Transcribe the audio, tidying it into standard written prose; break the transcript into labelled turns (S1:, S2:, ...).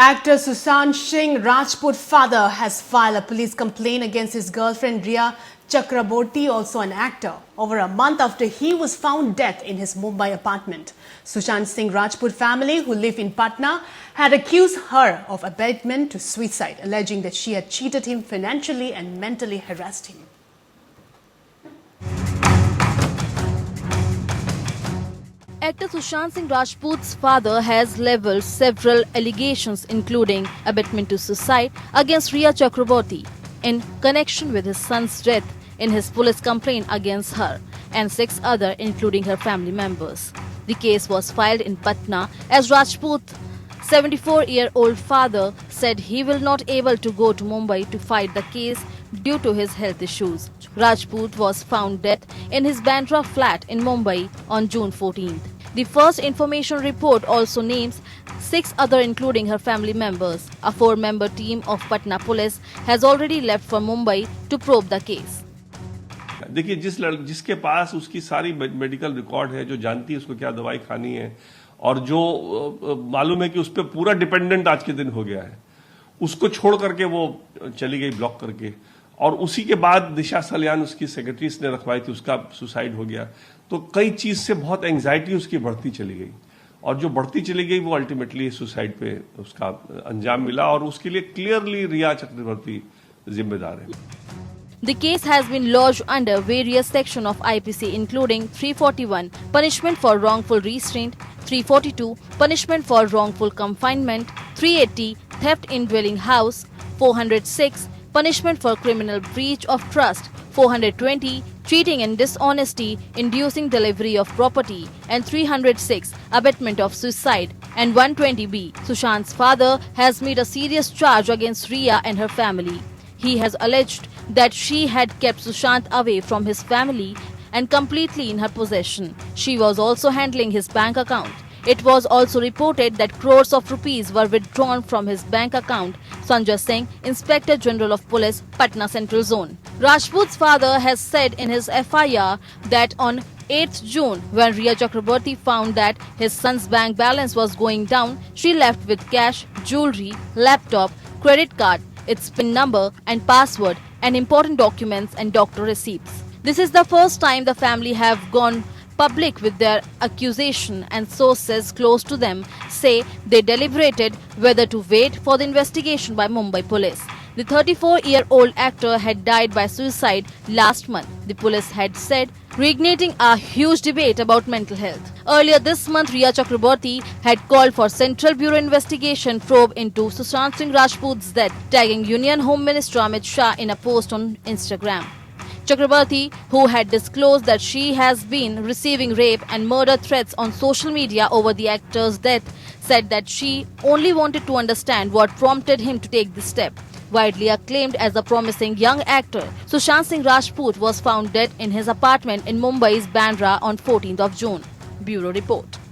S1: Actor Sushant Singh Rajput's father has filed a police complaint against his girlfriend Rhea Chakraborty, also an actor, over a month after he was found dead in his Mumbai apartment. Sushant Singh Rajput family, who live in Patna, had accused her of abetment to suicide, alleging that she had cheated him financially and mentally harassed him.
S2: Actor Sushant Singh Rajput's father has levelled several allegations, including abetment to suicide, against Rhea Chakraborty in connection with his son's death in his police complaint against her and 6 others, including her family members. The case was filed in Patna as Rajput's 74-year-old father said he will not able to go to Mumbai to fight the case due to his health issues. Rajput was found dead in his Bandra flat in Mumbai on June 14th. The first information report also names 6 others, including her family members. A 4-member team of Patna police has already left for Mumbai to probe the case.
S3: देखिए, जिसके पास उसकी सारी medical record है, जो जानती है उसको क्या दवाई खानी है और जो मालूम है कि उस पर पूरा डिपेंडेंट आज के दिन हो गया है, उसको छोड़ करके वो चली गई ब्लॉक करके, और उसी के बाद दिशा सल्यान उसकी सेक्रेटरीज ने रखवाई थी, उसका सुसाइड हो गया। तो कई चीज से बहुत एंग्जाइटी उसकी बढ़ती चली गई और जो बढ़ती चली गई वो अल्टीमेटली सुसाइड पे उसका अंजाम मिला और उसके लिए क्लियरली रिया चक्रवर्ती जिम्मेदार है।
S2: The case has been lodged under various sections of IPC, including 341 punishment for wrongful restraint, 342 punishment for wrongful confinement, 380 theft in dwelling house, 406 punishment for criminal breach of trust, 420 cheating and dishonesty inducing delivery of property, and 306 abetment of suicide, and 120B. Sushant's father has made a serious charge against Rhea and her family. He has alleged that she had kept Sushant away from his family and completely in her possession. She was also handling his bank account. It was also reported that crores of rupees were withdrawn from his bank account. Sanjay Singh, Inspector General of Police, Patna Central Zone. Rajput's father has said in his FIR that on 8th June, when Rhea Chakraborty found that his son's bank balance was going down, she left with cash, jewelry, laptop, credit card, its PIN number and password, and important documents and doctor receipts. This is the first time the family have gone public with their accusation, and sources close to them say they deliberated whether to wait for the investigation by Mumbai police. The 34-year-old actor had died by suicide last month, the police had said, reigniting a huge debate about mental health. Earlier this month, Rhea Chakraborty had called for Central Bureau investigation probe into Sushant Singh Rajput's death, tagging Union Home Minister Amit Shah in a post on Instagram. Chakraborty, who had disclosed that she has been receiving rape and murder threats on social media over the actor's death, said that she only wanted to understand what prompted him to take this step. Widely acclaimed as a promising young actor, Sushant Singh Rajput was found dead in his apartment in Mumbai's Bandra on 14th of June. Bureau Report.